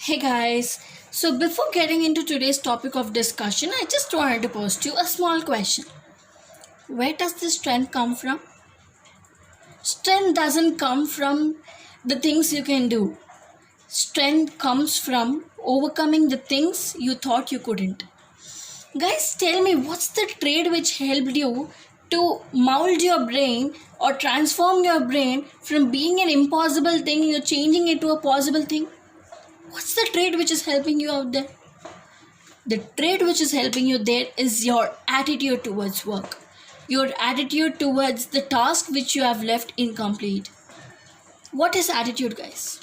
Hey guys, so before getting into today's topic of discussion, I just wanted to post you a small question. Where does this strength come from? Strength doesn't come from the things you can do. Strength comes from overcoming the things you thought you couldn't. Guys, tell me what's the trait which helped you to mold your brain or transform your brain from being an impossible thing, you're changing it to a possible thing? What's the trait which is helping you out there? The trait which is helping you there is your attitude towards work, your attitude towards the task which you have left incomplete. What is attitude, guys?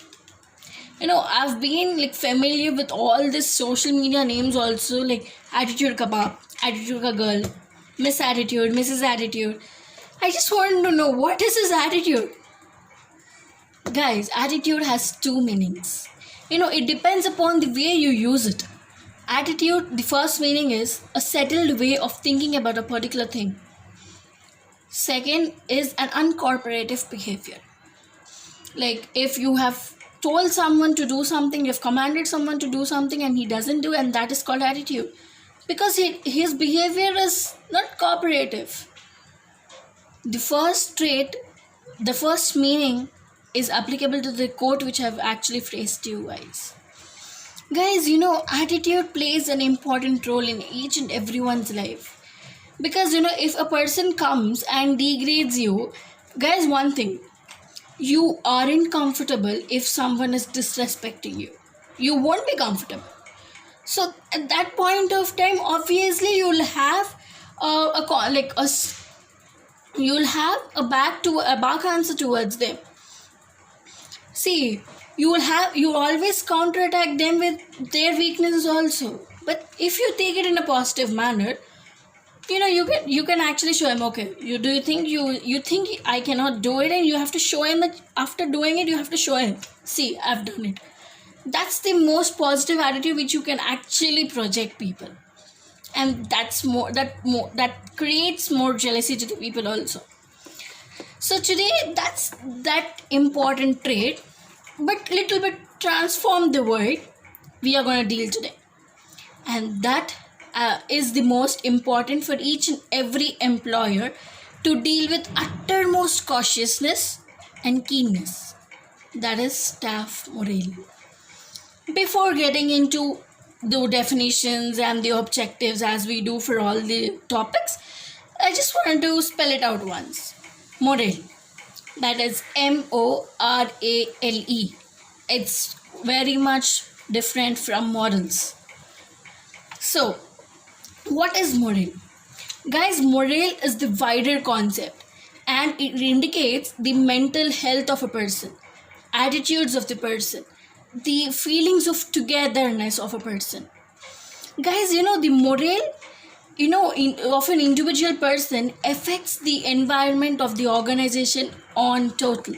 I've been familiar with all this social media names also, like Attitude Kebab, Attitude Ka Girl, Miss Attitude, Mrs. Attitude. I just want to know, what is his attitude? Guys, attitude has two meanings. It depends upon the way you use it. Attitude, the first meaning is a settled way of thinking about a particular thing. Second is an uncooperative behavior. Like if you have told someone to do something, you've commanded someone to do something and he doesn't do, and that is called attitude. Because his behavior is not cooperative. The first trait, the first meaning is applicable to the quote which I've actually phrased to you guys. Guys, attitude plays an important role in each and everyone's life. Because, if a person comes and degrades you, guys, one thing, you aren't comfortable if someone is disrespecting you. You won't be comfortable. So, at that point of time, obviously, you'll have you'll have a back answer towards them. See, you always counterattack them with their weaknesses also. But if you take it in a positive manner, you can actually show him, okay, you think I cannot do it, and you have to show him that after doing it you have to show him, see, I've done it. That's the most positive attitude which you can actually project people, and that creates more jealousy to the people also. So today, that's that important trait, but little bit transform the word we are going to deal today. And that is the most important for each and every employer to deal with uttermost cautiousness and keenness. That is staff morale. Before getting into the definitions and the objectives as we do for all the topics, I just wanted to spell it out once. Morale. That is Morale. It's very much different from morals. So, what is morale? Guys, morale is the wider concept, and it indicates the mental health of a person, attitudes of the person, the feelings of togetherness of a person. Guys, the morale of an individual person affects the environment of the organization on total.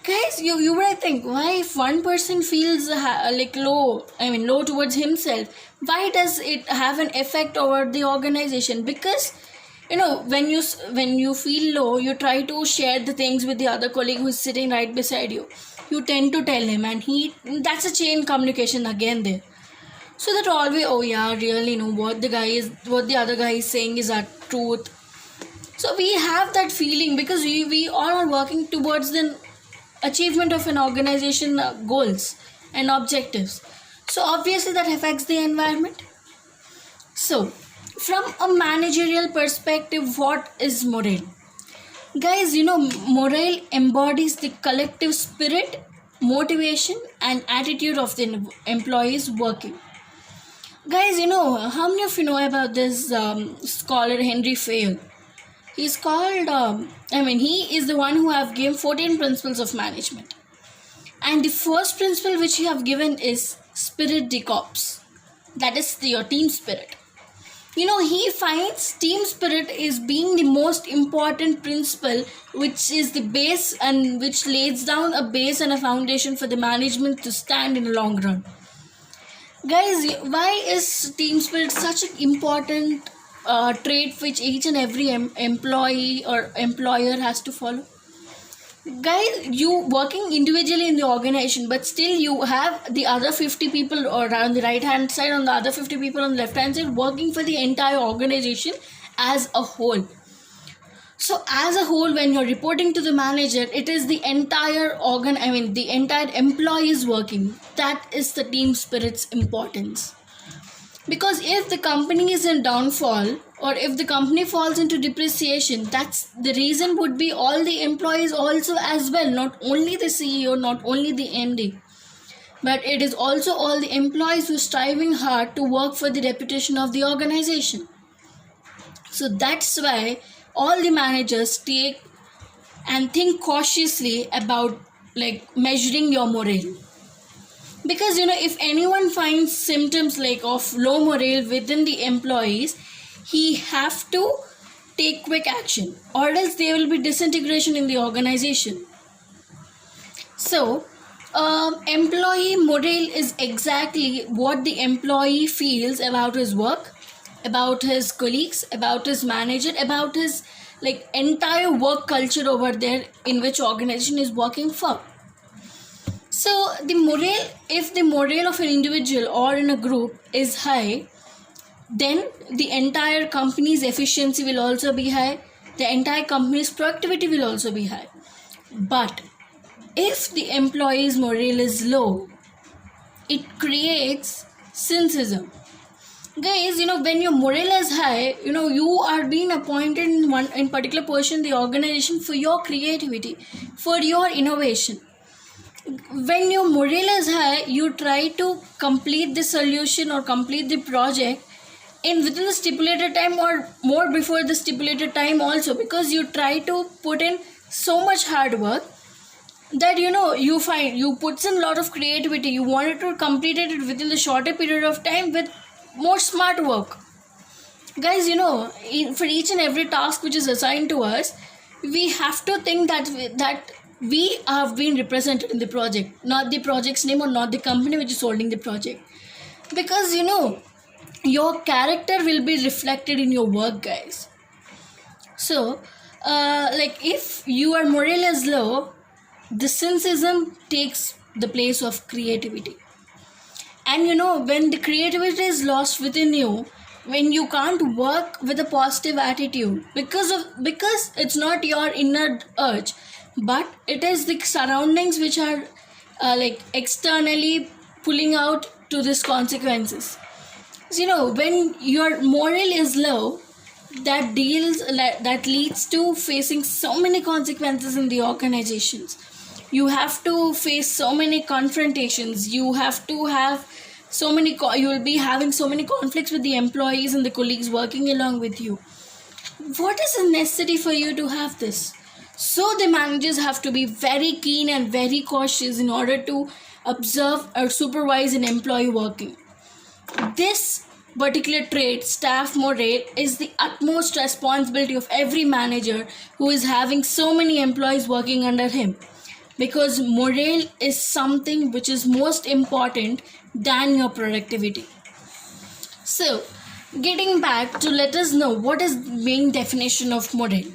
Guys, you might think, why if one person feels low towards himself, why does it have an effect over the organization? Because when you feel low, you try to share the things with the other colleague who is sitting right beside you. You tend to tell him, and that's a chain communication again there. So that always, oh yeah, really, what the other guy is saying is our truth. So we have that feeling because we all are working towards the achievement of an organization goals and objectives. So obviously that affects the environment. So from a managerial perspective, what is morale? Guys, morale embodies the collective spirit, motivation and attitude of the employees working. Guys, how many of you know about this scholar Henry Fayol? He's called, he is the one who have given 14 principles of management. And the first principle which he have given is spirit de corps. That is your team spirit. He finds team spirit is being the most important principle, which is the base and which lays down a base and a foundation for the management to stand in the long run. Guys, why is team spirit such an important trait which each and every employee or employer has to follow? Guys, you working individually in the organization, but still you have the other 50 people or on the right hand side, on the other 50 people on the left hand side working for the entire organization as a whole. So as a whole, when you're reporting to the manager, it is the entire the entire employees working. That is the team spirit's importance. Because if the company is in downfall, or if the company falls into depreciation, that's the reason would be all the employees also as well, not only the CEO, not only the MD, but it is also all the employees who are striving hard to work for the reputation of the organization. So that's why all the managers take and think cautiously about measuring your morale. Because if anyone finds symptoms of low morale within the employees, he have to take quick action, or else there will be disintegration in the organization. So employee morale is exactly what the employee feels about his work, about his colleagues, about his manager, about his entire work culture over there in which organization is working for. So if the morale of an individual or in a group is high, then the entire company's efficiency will also be high, the entire company's productivity will also be high. But if the employee's morale is low, it creates cynicism. Guys, when your morale is high, you are being appointed in particular position in the organization for your creativity, for your innovation. When your morale is high, you try to complete the solution or complete the project within the stipulated time or more before the stipulated time also, because you try to put in so much hard work that you put in a lot of creativity. You wanted to complete it within the shorter period of time with more smart work. Guys, for each and every task which is assigned to us, we have to think that we have been represented in the project, not the project's name or not the company which is holding the project. Because your character will be reflected in your work, guys. So if your morale is low, the cynicism takes the place of creativity. And when the creativity is lost within you, when you can't work with a positive attitude, because it's not your inner urge, but it is the surroundings which are externally pulling out to these consequences. So when your morale is low, that leads to facing so many consequences in the organizations. You have to face so many confrontations. You have to have you will be having so many conflicts with the employees and the colleagues working along with you. What is necessary for you to have this? So the managers have to be very keen and very cautious in order to observe or supervise an employee working. This particular trait, staff morale, is the utmost responsibility of every manager who is having so many employees working under him. Because morale is something which is most important than your productivity. So, getting back to let us know what is the main definition of morale.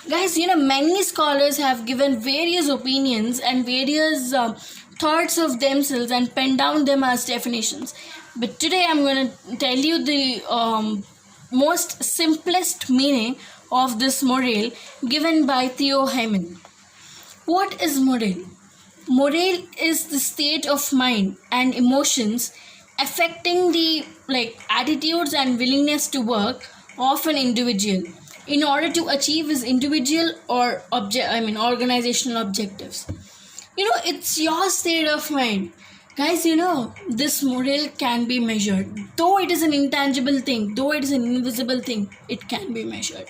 Guys, many scholars have given various opinions and various thoughts of themselves and penned down them as definitions. But today I'm going to tell you the most simplest meaning of this morale given by Theo Hyman. What is morale? Morale is the state of mind and emotions affecting the attitudes and willingness to work of an individual in order to achieve his individual or organizational objectives. It's your state of mind. Guys, this morale can be measured. Though it is an intangible thing, though it is an invisible thing, it can be measured.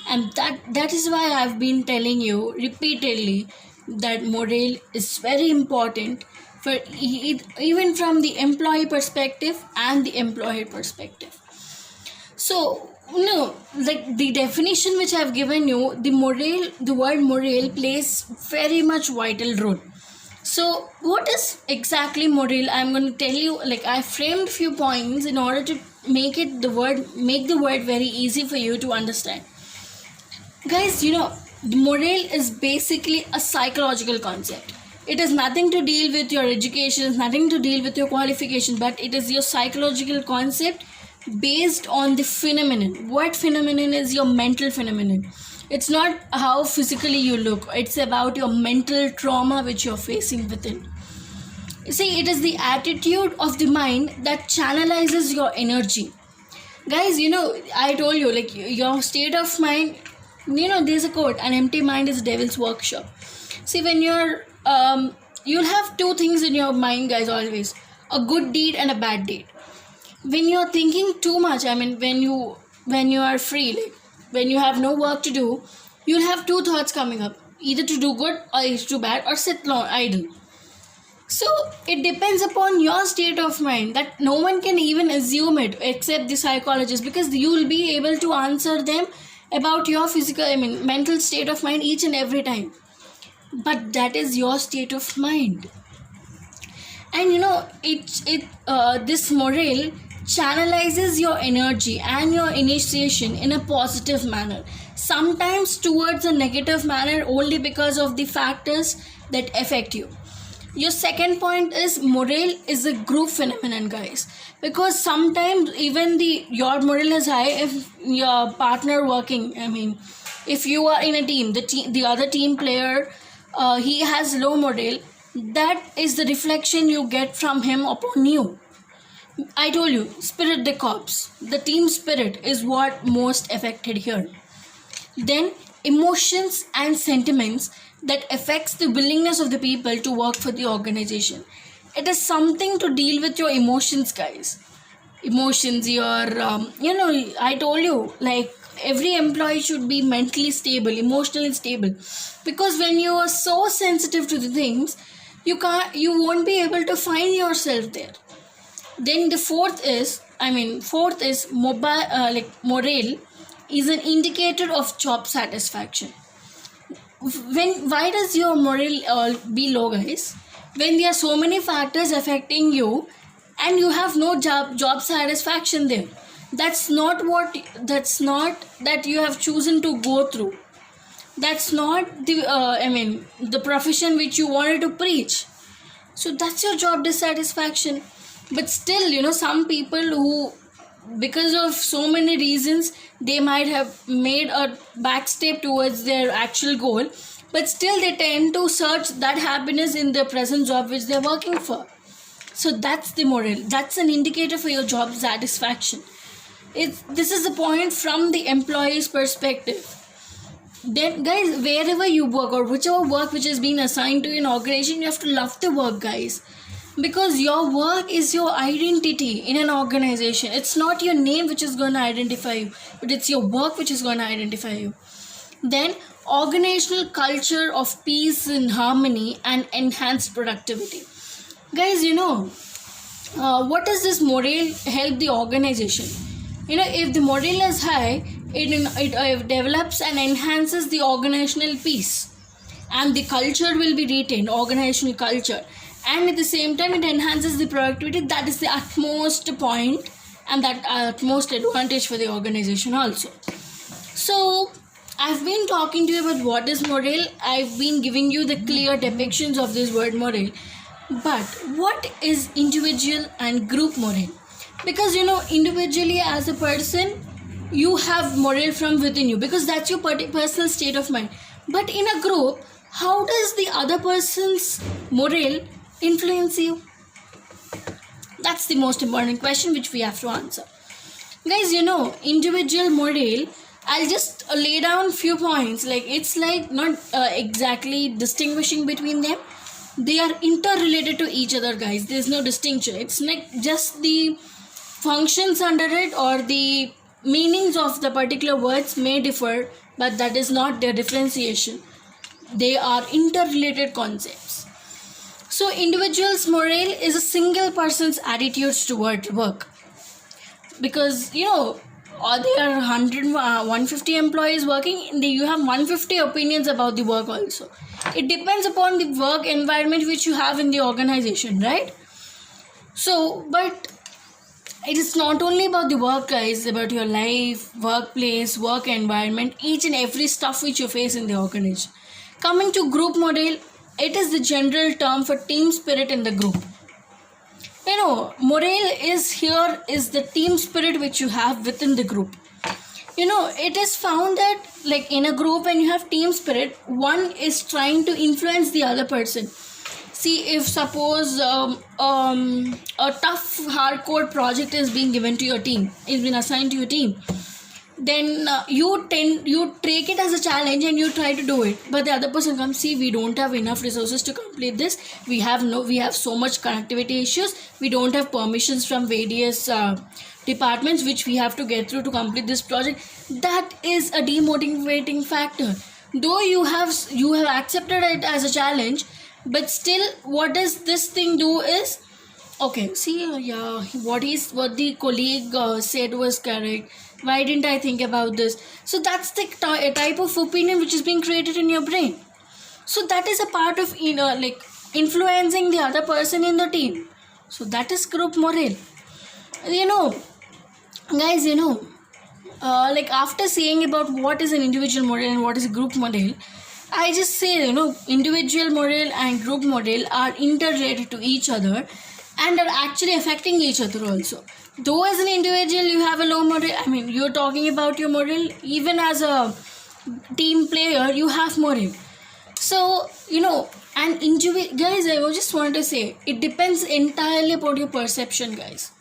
And that is why I've been telling you repeatedly that morale is very important for even from the employee perspective and the employer perspective. So, the definition which I've given you, the word morale plays very much vital role. So, what is exactly morale? I'm going to tell you, I framed few points in order to make the word very easy for you to understand. Guys, The morale is basically a psychological concept. It has nothing to deal with your education, nothing to deal with your qualification, but it is your psychological concept based on the phenomenon. What phenomenon is your mental phenomenon? It's not how physically you look, it's about your mental trauma which you're facing within. See, it is the attitude of the mind that channelizes your energy. Guys, I told you, like, your state of mind, there's a quote, an empty mind is devil's workshop. See, when you'll have two things in your mind, guys, always: a good deed and a bad deed. When you're thinking too much, when you are free, like when you have no work to do, you'll have two thoughts coming up: either to do good or to do bad, or sit long idle. So it depends upon your state of mind, that no one can even assume it except the psychologist, because you will be able to answer them about your mental state of mind each and every time. But that is your state of mind. And this morale channelizes your energy and your initiation in a positive manner, sometimes towards a negative manner, only because of the factors that affect you. Your second point is morale is a group phenomenon, guys, because sometimes even your morale is high if your partner working, if you are in a team, the other team player, he has low morale, that is the reflection you get from him upon you. I told you, spirit de corps, the team spirit is what most affected here. Then emotions and sentiments that affects the willingness of the people to work for the organization. It is something to deal with your emotions, guys. Emotions, your I told you, like, every employee should be mentally stable, emotionally stable, because when you are so sensitive to the things, you won't be able to find yourself there. Then the fourth is morale is an indicator of job satisfaction. Why does your morale be low, guys? When there are so many factors affecting you and you have no job satisfaction there. That's not that you have chosen to go through. That's not the profession which you wanted to preach. So that's your job dissatisfaction. But still, some people who, because of so many reasons, they might have made a back step towards their actual goal, but still they tend to search that happiness in their present job which they're working for. So that's the morale. That's an indicator for your job satisfaction. This is the point from the employee's perspective. Then, guys, wherever you work or whichever work which has been assigned to an organization, you have to love the work, guys. Because your work is your identity in an organization. It's not your name which is going to identify you, but it's your work which is going to identify you. Then, organizational culture of peace and harmony and enhanced productivity. Guys, what does this morale help the organization? If the morale is high, it develops and enhances the organizational peace, and the culture will be retained, organizational culture. And at the same time, it enhances the productivity. That is the utmost point and that utmost advantage for the organization also. So, I've been talking to you about what is morale. I've been giving you the clear depictions of this word morale. But what is individual and group morale? Because, individually as a person, you have morale from within you, because that's your personal state of mind. But in a group, how does the other person's morale influence you? That's the most important question which we have to answer. Guys, individual morale, I'll just lay down few points. Like, it's like not exactly distinguishing between them. They are interrelated to each other, guys. There's no distinction. It's like just the functions under it or the meanings of the particular words may differ, but that is not their differentiation. They are interrelated concepts. So individual's morale is a single person's attitudes toward work. Because, there are 150 employees working, you have 150 opinions about the work also. It depends upon the work environment which you have in the organization, right? So, but it is not only about the work, guys, about your life, workplace, work environment, each and every stuff which you face in the organization. Coming to group model, it is the general term for team spirit in the group. Morale is the team spirit which you have within the group. It is found that, like, in a group, when you have team spirit, one is trying to influence the other person. See, if suppose a tough hardcore project is being given to your team, is been assigned to your team, then you take it as a challenge and you try to do it, but the other person comes, see, we don't have enough resources to complete this, we have so much connectivity issues, we don't have permissions from various departments which we have to get through to complete this project. That is a demotivating factor. Though you have accepted it as a challenge, but still, what does this thing do is, okay, see, yeah, what the colleague said was correct, why didn't I think about this? So that's the type of opinion which is being created in your brain. So that is a part of influencing the other person in the team. So that is group morale. Guys, after saying about what is an individual morale and what is a group morale, I just say, individual morale and group morale are interrelated to each other and are actually affecting each other also. Though as an individual you have a low morale, you're talking about your morale, even as a team player you have morale. So, and guys, I just want to say, it depends entirely upon your perception, guys.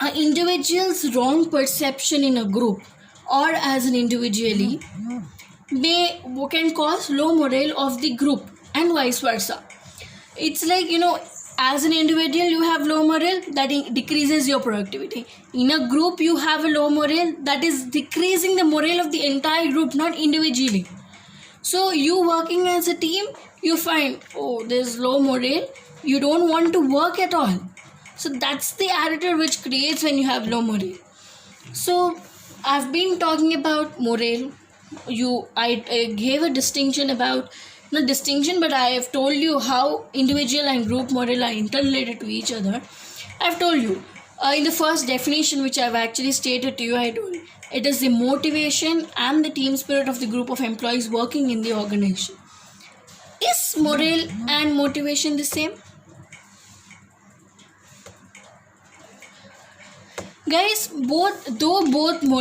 An individual's wrong perception in a group or as an individually can cause low morale of the group and vice versa. It's like, as an individual you have low morale, that decreases your productivity. In a group you have a low morale, that is decreasing the morale of the entire group, not individually. So you working as a team, you find, there's low morale, you don't want to work at all. So that's the attitude which creates when you have low morale. So I've been talking about morale. I gave a distinction about, not distinction, but I have told you how individual and group morale are interrelated to each other. I've told you in the first definition which I've actually stated to you, I told you, it is the motivation and the team spirit of the group of employees working in the organization. Is morale and motivation the same? Guys, both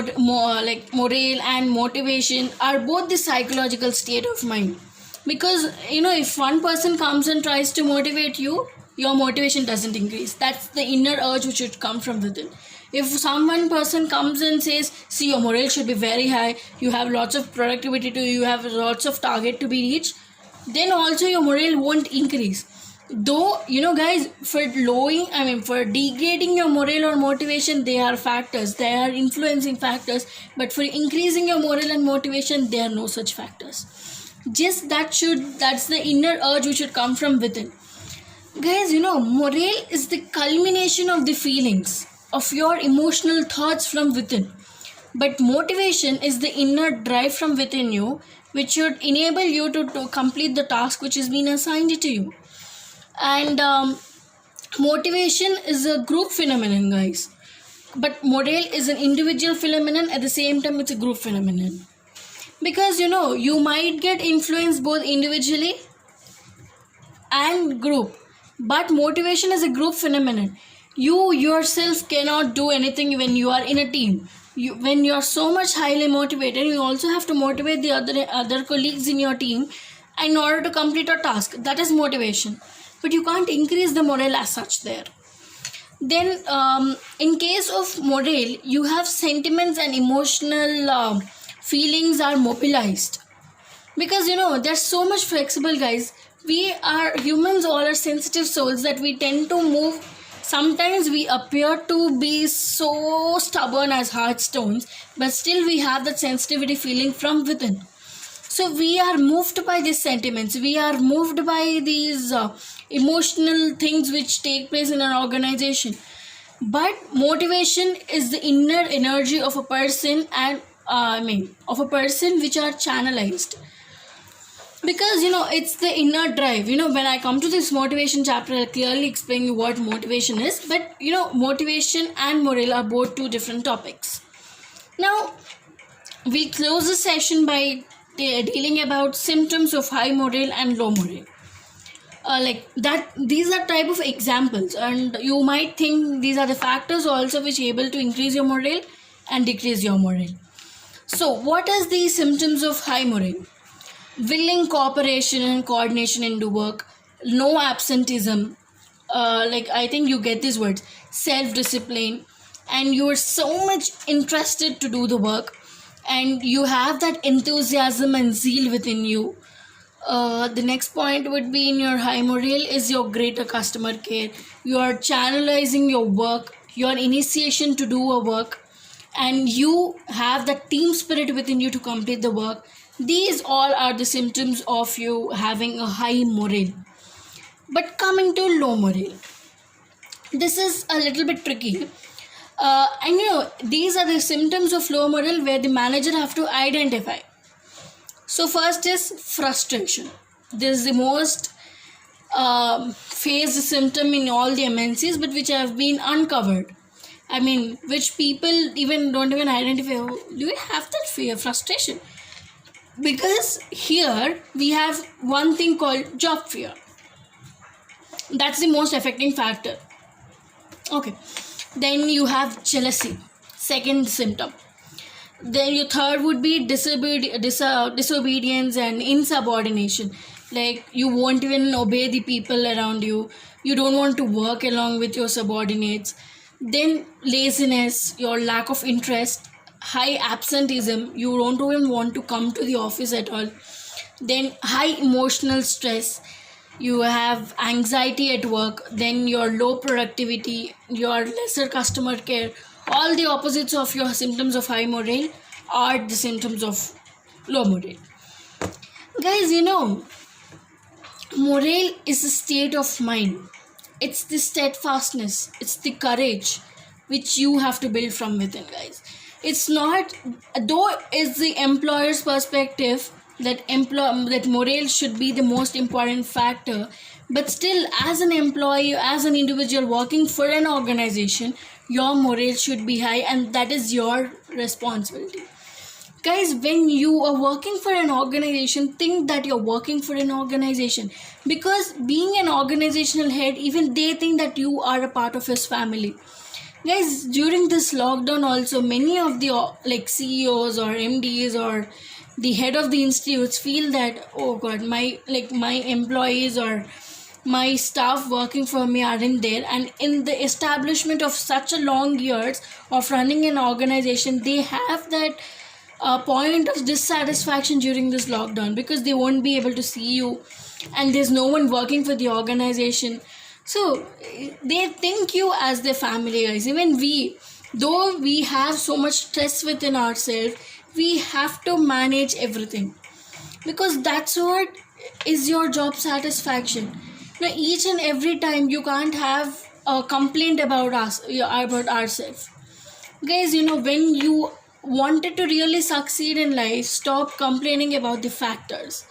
morale and motivation are both the psychological state of mind. Because, if one person comes and tries to motivate you, your motivation doesn't increase. That's the inner urge which should come from within. If one person comes and says, see, your morale should be very high, you have lots of productivity you have lots of target to be reached, then also your morale won't increase. Though, guys, for degrading your morale or motivation, they are factors, they are influencing factors, but for increasing your morale and motivation, there are no such factors. Just that's the inner urge which should come from within. Guys, morale is the culmination of the feelings, of your emotional thoughts from within. But motivation is the inner drive from within you, which should enable you to complete the task which has been assigned to you. And motivation is a group phenomenon, guys, but morale is an individual phenomenon. At the same time, it's a group phenomenon, because you might get influenced both individually and group, but motivation is a group phenomenon. You yourself cannot do anything when you are in a team. When you are so much highly motivated, you also have to motivate the other colleagues in your team in order to complete a task. That is motivation. But you can't increase the morale as such there. Then in case of morale, you have sentiments and emotional feelings are mobilized, because they're so much flexible, guys. We are humans, all are sensitive souls, that we tend to move. Sometimes we appear to be so stubborn as hard stones, but still we have that sensitivity feeling from within. So we are moved by these sentiments, we are moved by these emotional things which take place in an organization. But motivation is the inner energy of a person, and of a person which are channelized. Because it's the inner drive. When I come to this motivation chapter, I'll clearly explain you what motivation is. But motivation and morale are both two different topics. Now we'll close the session by dealing about symptoms of high morale and low morale. Like that, these are type of examples, and you might think these are the factors also which able to increase your morale and decrease your morale. So what are the symptoms of high morale? Willing cooperation and coordination into work, no absenteeism, like I think you get these words, self-discipline, and you are so much interested to do the work, and you have that enthusiasm and zeal within you. The next point would be in your high morale is your greater customer care. You are channelizing your work, your initiation to do a work, and you have the team spirit within you to complete the work. These all are the symptoms of you having a high morale. But coming to low morale, this is a little bit tricky. And these are the symptoms of low morale where the manager have to identify. So first is frustration. This is the most faced symptom in all the MNCs, but which have been uncovered. I mean, which people even don't even identify. Do you have that fear, frustration? Because here we have one thing called job fear. That's the most affecting factor. Okay. Then you have jealousy, second symptom. Then your third would be disobedience and insubordination. Like you won't even obey the people around you. You don't want to work along with your subordinates. Then laziness, your lack of interest, high absenteeism, you don't even want to come to the office at all. Then high emotional stress, you have anxiety at work, then your low productivity, your lesser customer care. All the opposites of your symptoms of high morale are the symptoms of low morale. Guys, morale is a state of mind. It's the steadfastness, it's the courage which you have to build from within, guys. It's not, though it's the employer's perspective that morale should be the most important factor, but still as an employee, as an individual working for an organization, your morale should be high, and that is your responsibility. Guys, when you are working for an organization, think that you're working for an organization, because being an organizational head, even they think that you are a part of his family. Guys, during this lockdown also, many of the CEOs or MDs or the head of the institutes feel that, oh god, my employees or my staff working for me aren't there. And in the establishment of such a long years of running an organization, they have that point of dissatisfaction during this lockdown, because they won't be able to see you and there's no one working for the organization. So they think you as their family, guys. Even we, though we have so much stress within ourselves, we have to manage everything, because that's what is your job satisfaction. Each and every time you can't have a complaint about ourselves. Guys, when you wanted to really succeed in life, stop complaining about the factors.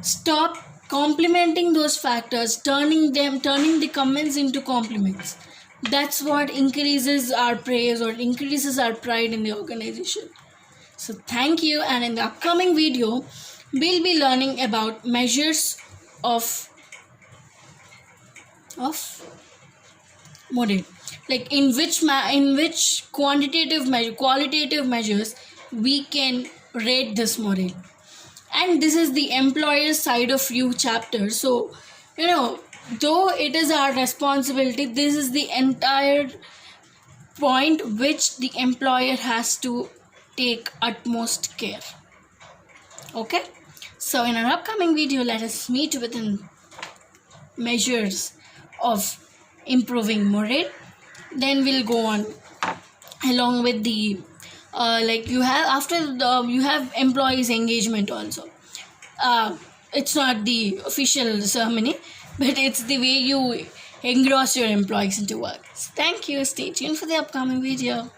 Stop complimenting those factors, turning the comments into compliments. That's what increases our praise or increases our pride in the organization. So thank you, and in the upcoming video we'll be learning about measures of morale, like in which qualitative measures we can rate this morale. And this is the employer's side of view chapter. So though it is our responsibility, this is the entire point which the employer has to take utmost care. Okay, so in an upcoming video, let us meet within measures of improving morale. Then we'll go on along with the you have employees engagement also. It's not the official ceremony, but it's the way you engross your employees into work. So thank you. Stay tuned for the upcoming video.